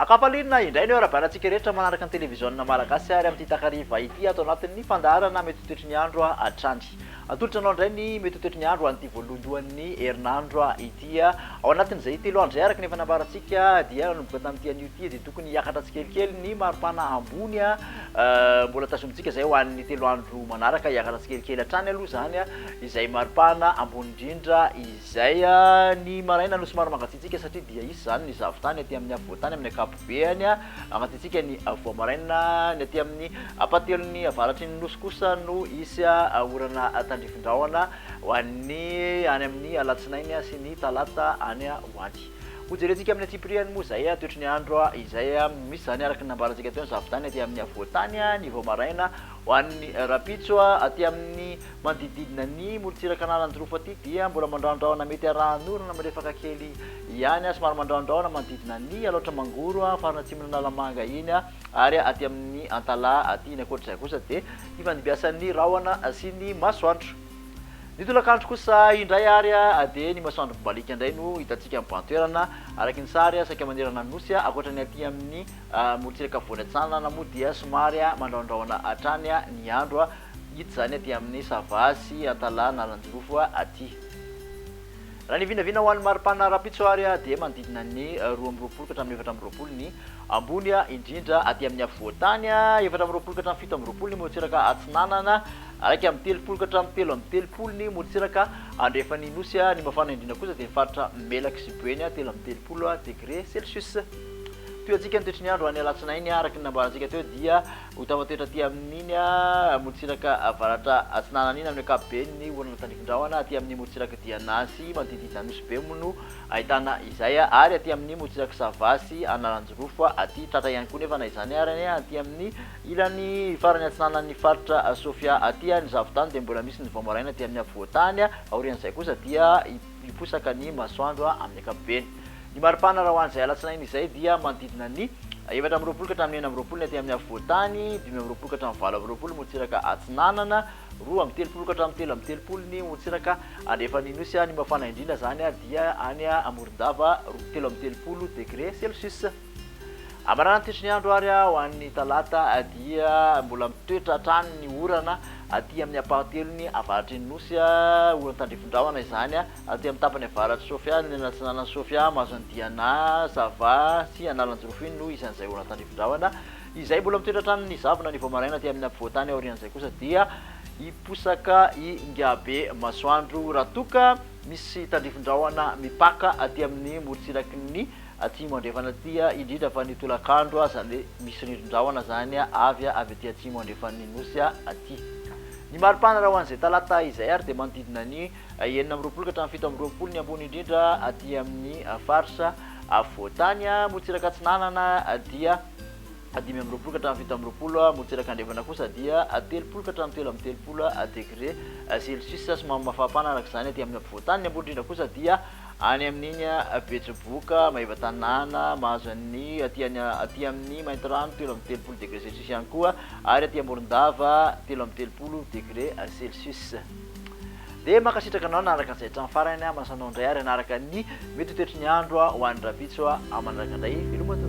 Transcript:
Akapalina indray ny ara-banatsika rehetra manaraka ny televiziona malagasy ary amin'ny takariva ity atao anatin'ny fandaharana mety toetry ny andro hatrany. Atolotra anao indray ny mety toetry ny andro an'ity voalohan'ny herinandro ity ao anatin'izay telo andro izay araka ny efa nambarantsika dia nanomboka tamin'ity anio ity dia tokony hiakatra tsikelikely ny maripana ambony mbola tazomitsika izay ho an'ny telo andro manaraka hiakatra tsikelikely hatrany aloha zany izay maripana ambony indrindra izay ny maraina no somary mangatsiatsika satria dia izy zany ny zavotany aty amin'ny avoatany amin'ny akapobeany agnatintsika ny voamaraina ny aty amin'ny apatelony avaratry ny nosy kosa no isy orana tandrifindrahona ho an'ny any amin'ny alatsinainy sy ny talata any hoany. Hojerentsika amin'ny atsipriany moa zay toetry ny andro izay misy zany araka ny nambarantsika teo ny zavotany aty amin'ny avoatany ny voamaraina ho an'ny rapitso aty amin'ny manodididina ny molotsiraka anaranjorofo aty dia mbola mandraondraona mety arahan'orana marefaka kely ihany somary mandraondraona manodidina ny aloatra mangoro farina atsimona analamanga iny ary aty amin'ny antala aty ny akoatr'izay kosa dia ifandibiasan'ny rahona sy ny masoandro. Ny tolakandro kosa indray ary dia ny masoandro mibalika indray no hitantsika amin'ny bantoerana araky ny sary saika manerana nosy akoatra ny aty amin'ny molotsiraka voany antsanana moa dia somary mandraondraona hatrany ny andro hita zany aty amin'ny savasy antala naranjorofo aty. Raha ny vinavina ho an'ny maripana rapitso ary dia manodidina ny 12 ka hatramin'ny 14 ny ambony indrindra aty amin'ny avoatany 14 ka hatramin'ny 17 ny molotsiraka atsinanana araiky amin'ny 30 ka hatramin'ny 13 ny molotsiraka andrefany nosy ny mafana indrindra kosa dia mifaritra melaky sy boeny 13 degré celsius. Toeantsika ny toetry ny andro any alatsinainy araky ny nambarantsika teo dia ho tafatoetra aty amin'iny molotsiraka avaratra atsinanana iny amin'ny ankapobeny ny orana tandrifindrahona aty amin'ny molotsiraka dianasy manodididina nosy be no ahitana izay ary aty amin'ny molotsiraka savasy analanjorofo aty tratra ihany koa nefa na izany arany aty amin'ny ilany farany atsinanan'ny faritra sofia aty ny zavotany dia mbola misy ny voamaraina aty amin'ny avoatany aorian'izay kosa dia hiposaka ny masoandro amin'ny ankapobeny. Ny maripana raha ho an'izay alatsinainy izay dia manodidina ny 14 ka hatramin'ny 9 ny aty amin'ny avoatany 15 ka hatramin'ny 20 molotsiraka atsinanana 13 ka hatramin'ny 13 ny molotsiraka andrefany nosy ny mafana indrindra zany dia any Morondava 13 degré celsius. Amarana toetry ny andro ary ho an'ny talata dia mbola mitoetra hatrany ny orana aty amin'ny apatelony avaratry ny nosy orana tandrifindrahona izany aty amin'ny tapany avaratry Sofia ny anatsinanana Sofia mahazo ny diana sava sy analanjorofo iny no isan'izay orana tandrifindrahona izay mbola mitoetra hatrany ny zavona ny voamaraina aty amin'ny avoatany aorian'izay kosa dia hiposaka ingabe masoandro raha toka misy tandrifindrahona mipaka aty amin'ny molotsiraky ny atsimo andrefana aty indrindra fa ny tolakandro zany misy rindrindrahona zany avy aty atsimo andrefany nosy aty. Ny maripana raha ho an'izay talata izay ary dia manodidina ny 19 ka hatramin'ny 17 ny ambony indrindra aty amin'ny faritra avoatany molotsiraka atsinanana dia 15 ka hatramin'ny 17 molotsiraka andrefana kosa dia 30 ka hatramin'ny 13 degré celsius somary mafapana araka izany aty amin'ny avoatany ny ambony indrindra kosa dia any amin'iny Betsiboka Maheva-Tanàna mahazo ny aty amin'ny Maintirano 13 degré celsius ihany koa ary aty Morondava 13 degré celsius. Dia makasitraka anao naraka an'izay hatramin'ny farany masanao indray ary anaraka ny mety toetry ny andro ho an'ny rapitso amanaraka indray veloma.